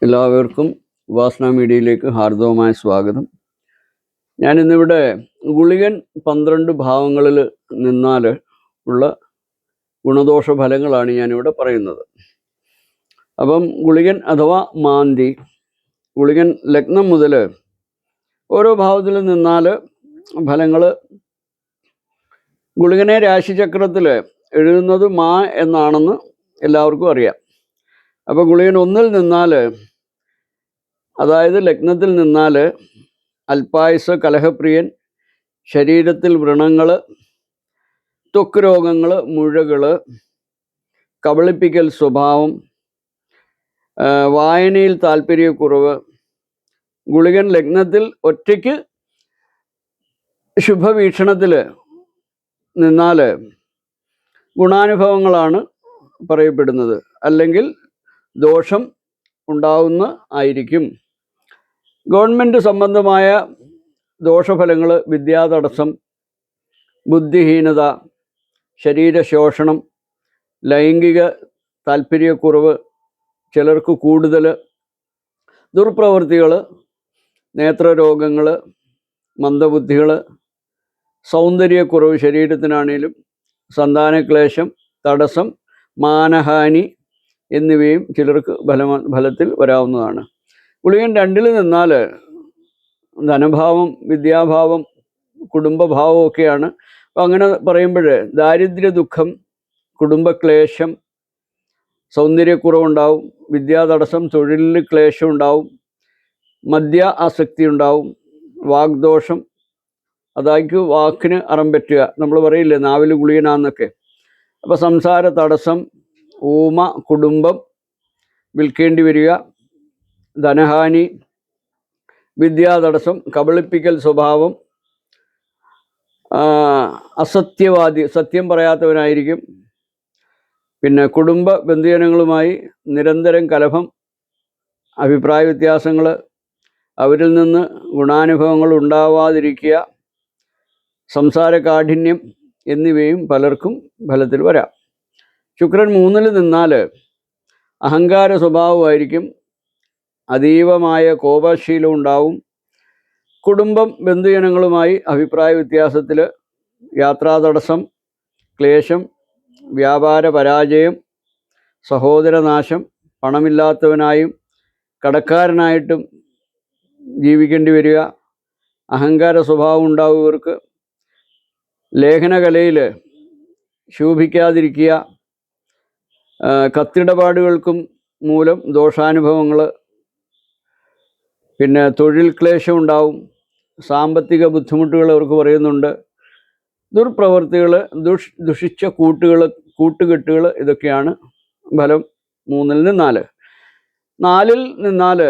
എല്ലാവർക്കും ഉപാസന മീഡിയയിലേക്ക് ഹാർദവമായ സ്വാഗതം. ഞാനിന്നിവിടെ ഗുളികൻ 12 ഭാവങ്ങളിൽ നിന്നാൽ ഉള്ള ഗുണദോഷ ഫലങ്ങളാണ് ഞാനിവിടെ പറയുന്നത്. അപ്പം ഗുളികൻ അഥവാ മാന്തി, ഗുളികൻ ലഗ്നം മുതൽ ഓരോ ഭാവത്തിൽ നിന്നാൽ ഫലങ്ങൾ, ഗുളികനെ രാശിചക്രത്തിൽ എഴുതുന്നത് മാ എന്നാണെന്ന് എല്ലാവർക്കും അറിയാം. അപ്പോൾ ഗുളികൻ 1-ൽ നിന്നാൽ, അതായത് ലഗ്നത്തിൽ നിന്നാൽ അൽപായുസ്, കലഹപ്രിയൻ, ശരീരത്തിൽ വ്രണങ്ങൾ, ത്വക്ക് രോഗങ്ങൾ, മുഴകൾ, കബളിപ്പിക്കൽ സ്വഭാവം, വായനയിൽ താല്പര്യക്കുറവ്. ഗുളികൻ ലഗ്നത്തിൽ ഒറ്റയ്ക്ക് ശുഭവീക്ഷണത്തിൽ നിന്നാൽ ഗുണാനുഭവങ്ങളാണ് പറയപ്പെടുന്നത്, അല്ലെങ്കിൽ ദോഷം ഉണ്ടാവുന്ന ആയിരിക്കും. ഗവൺമെൻറ് സംബന്ധമായ ദോഷഫലങ്ങൾ: വിദ്യാതടസ്സം, ബുദ്ധിഹീനത, ശരീരശോഷണം, ലൈംഗിക താല്പര്യക്കുറവ്, ചിലർക്ക് കൂടുതൽ, ദുർപ്രവൃത്തികൾ, നേത്രരോഗങ്ങൾ, മന്ദബുദ്ധികൾ, സൗന്ദര്യക്കുറവ് ശരീരത്തിനാണേലും, സന്താനക്ലേശം, തടസ്സം, മാനഹാനി എന്നിവയും ചിലർക്ക് ഫലത്തിൽ വരാവുന്നതാണ്. ഗുളികൻ 2-ൽ നിന്നാൽ ധനഭാവം, വിദ്യാഭാവം, കുടുംബഭാവം ഒക്കെയാണ്. അപ്പം അങ്ങനെ പറയുമ്പോൾ ദാരിദ്ര്യ ദുഃഖം, കുടുംബക്ലേശം, സൗന്ദര്യക്കുറവുണ്ടാവും, വിദ്യാതടസ്സം, തൊഴിലിൽ ക്ലേശം ഉണ്ടാവും, മദ്യ ആസക്തി ഉണ്ടാവും, വാഗ്ദോഷം, അതായത് വാക്കിന് അറം പറ്റുക, നമ്മൾ പറയില്ലേ നാവിൽ ഗുളികനാന്നൊക്കെ. അപ്പോൾ സംസാര തടസ്സം, ഊമ, കുടുംബം വിൽക്കേണ്ടി വരിക, ധനഹാനി, വിദ്യാതടസ്സം, കബളിപ്പിക്കൽ സ്വഭാവം, അസത്യവാദി, സത്യം പറയാത്തവനായിരിക്കും. പിന്നെ കുടുംബ ബന്ധുജനങ്ങളുമായി നിരന്തരം കലഹം, അഭിപ്രായ വ്യത്യാസങ്ങൾ, അവരിൽ നിന്ന് ഗുണാനുഭവങ്ങൾ ഉണ്ടാവാതിരിക്കുക, സംസാര കാഠിന്യം എന്നിവയും പലർക്കും ഫലത്തിൽ വരാം. ശുക്രൻ 3-ൽ നിന്നാൽ അഹങ്കാര സ്വഭാവമായിരിക്കും, അതീവമായ കോപശീലം ഉണ്ടാവും, കുടുംബം ബന്ധുജനങ്ങളുമായി അഭിപ്രായ വ്യത്യാസത്തിൽ, യാത്രാതടസ്സം, ക്ലേശം, വ്യാപാര പരാജയം, സഹോദരനാശം, പണമില്ലാത്തവനായും കടക്കാരനായിട്ടും ജീവിക്കേണ്ടി വരിക, അഹങ്കാര സ്വഭാവം ഉണ്ടാവും ഇവർക്ക്. ലേഖനകലയിൽ ശോഭിക്കാതിരിക്കുക, കത്തിടപാടുകൾക്കും മൂലം ദോഷാനുഭവങ്ങൾ, പിന്നെ തൊഴിൽ ക്ലേശം ഉണ്ടാവും, സാമ്പത്തിക ബുദ്ധിമുട്ടുകൾ അവർക്ക് പറയുന്നുണ്ട്, ദുർപ്രവൃത്തികൾ, ദുഷിച്ച കൂട്ടുകെട്ടുകൾ, ഇതൊക്കെയാണ് ഫലം 3-ൽ നിന്നാൽ. 4-ൽ നിന്നാൽ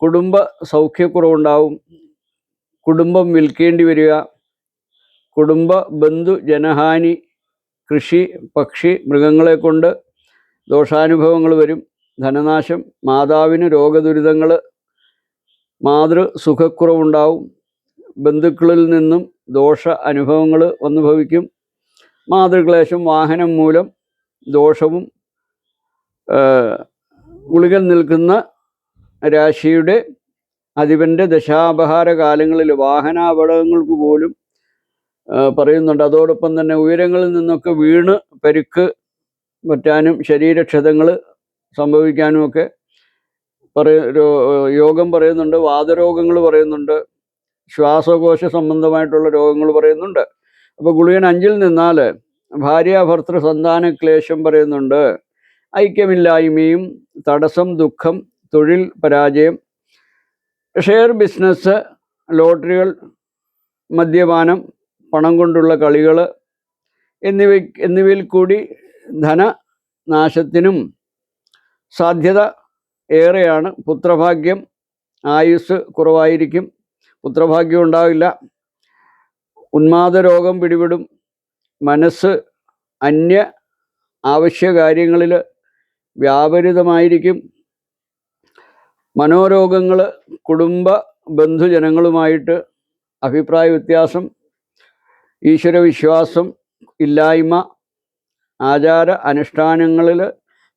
കുടുംബ സൗഖ്യക്കുറവുണ്ടാവും, കുടുംബം വിൽക്കേണ്ടി വരിക, കുടുംബ ബന്ധു ജനഹാനി, കൃഷി, പക്ഷി, മൃഗങ്ങളെ കൊണ്ട് ദോഷാനുഭവങ്ങൾ വരും, ധനനാശം, മാതാവിന് രോഗദുരിതങ്ങൾ, മാതൃസുഖക്കുറവുണ്ടാവും, ബന്ധുക്കളിൽ നിന്നും ദോഷ അനുഭവങ്ങൾ വന്നു ഭവിക്കും, മാതൃക്ലേശം, വാഹനം മൂലം ദോഷവും. ഗുളികൻ നിൽക്കുന്ന രാശിയുടെ അധിപൻ്റെ ദശാപഹാര കാലങ്ങളിൽ വാഹനാപകടങ്ങൾക്ക് പോലും പറയുന്നുണ്ട്. അതോടൊപ്പം തന്നെ ഉയരങ്ങളിൽ നിന്നൊക്കെ വീണ് പരിക്ക് പറ്റാനും ശരീരക്ഷതങ്ങൾ സംഭവിക്കാനുമൊക്കെ യോഗം പറയുന്നുണ്ട്. വാതരോഗങ്ങൾ പറയുന്നുണ്ട്, ശ്വാസകോശ സംബന്ധമായിട്ടുള്ള രോഗങ്ങൾ പറയുന്നുണ്ട്. അപ്പോൾ ഗുളികൻ 5-ൽ നിന്നാൽ ഭാര്യാഭർത്തൃ സന്താന ക്ലേശം പറയുന്നുണ്ട്, ഐക്യമില്ലായ്മയും, തടസ്സം, ദുഃഖം, തൊഴിൽ പരാജയം, ഷെയർ ബിസിനസ്, ലോട്ടറികൾ, മദ്യപാനം, പണം കൊണ്ടുള്ള കളികൾ എന്നിവയിൽ കൂടി ധനനാശത്തിനും സാധ്യത ഏറെയാണ്. പുത്രഭാഗ്യം, ആയുസ് കുറവായിരിക്കും, പുത്രഭാഗ്യം ഉണ്ടാവില്ല, ഉന്മാദരോഗം പിടിപെടും, മനസ്സ് അന്യ ആവശ്യകാര്യങ്ങളിൽ വ്യാപരിതമായിരിക്കും, മനോരോഗങ്ങൾ, കുടുംബ ബന്ധുജനങ്ങളുമായിട്ട് അഭിപ്രായ വ്യത്യാസം, ഈശ്വരവിശ്വാസം ഇല്ലായ്മ, ആചാര അനുഷ്ഠാനങ്ങളിൽ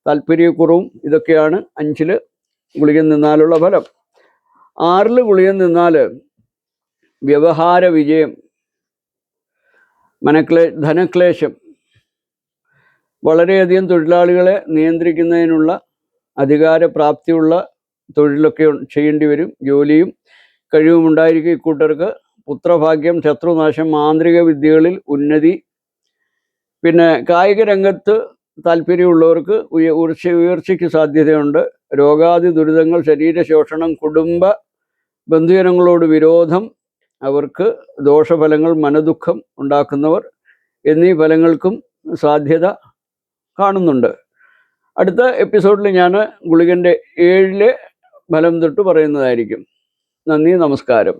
താല്പര്യക്കുറവും, ഇതൊക്കെയാണ് 5-ൽ ഗുളികൻ നിന്നാലുള്ള ഫലം. 6 ഗുളികൻ നിന്നാൽ വ്യവഹാര വിജയം, ധനക്ലേശം, വളരെയധികം തൊഴിലാളികളെ നിയന്ത്രിക്കുന്നതിനുള്ള അധികാരപ്രാപ്തിയുള്ള തൊഴിലൊക്കെ ചെയ്യേണ്ടി വരും. ജോലിയും കഴിവുമുണ്ടായിരിക്കും ഇക്കൂട്ടർക്ക്. പുത്രഭാഗ്യം, ശത്രുനാശം, മാന്ത്രിക വിദ്യകളിൽ ഉന്നതി, പിന്നെ കായിക രംഗത്ത് താല്പര്യമുള്ളവർക്ക് ഉയർച്ചയ്ക്ക് സാധ്യതയുണ്ട്. രോഗാദി ദുരിതങ്ങൾ, ശരീരശോഷണം, കുടുംബ ബന്ധുജനങ്ങളോട് വിരോധം, അവർക്ക് ദോഷഫലങ്ങൾ, മനദുഃഖം ഉണ്ടാക്കുന്നവർ എന്നീ ഫലങ്ങൾക്കും സാധ്യത കാണുന്നുണ്ട്. അടുത്ത എപ്പിസോഡിൽ ഞാൻ ഗുളികൻ്റെ 7 ഫലം തൊട്ട് പറയുന്നതായിരിക്കും. നന്ദി, നമസ്കാരം.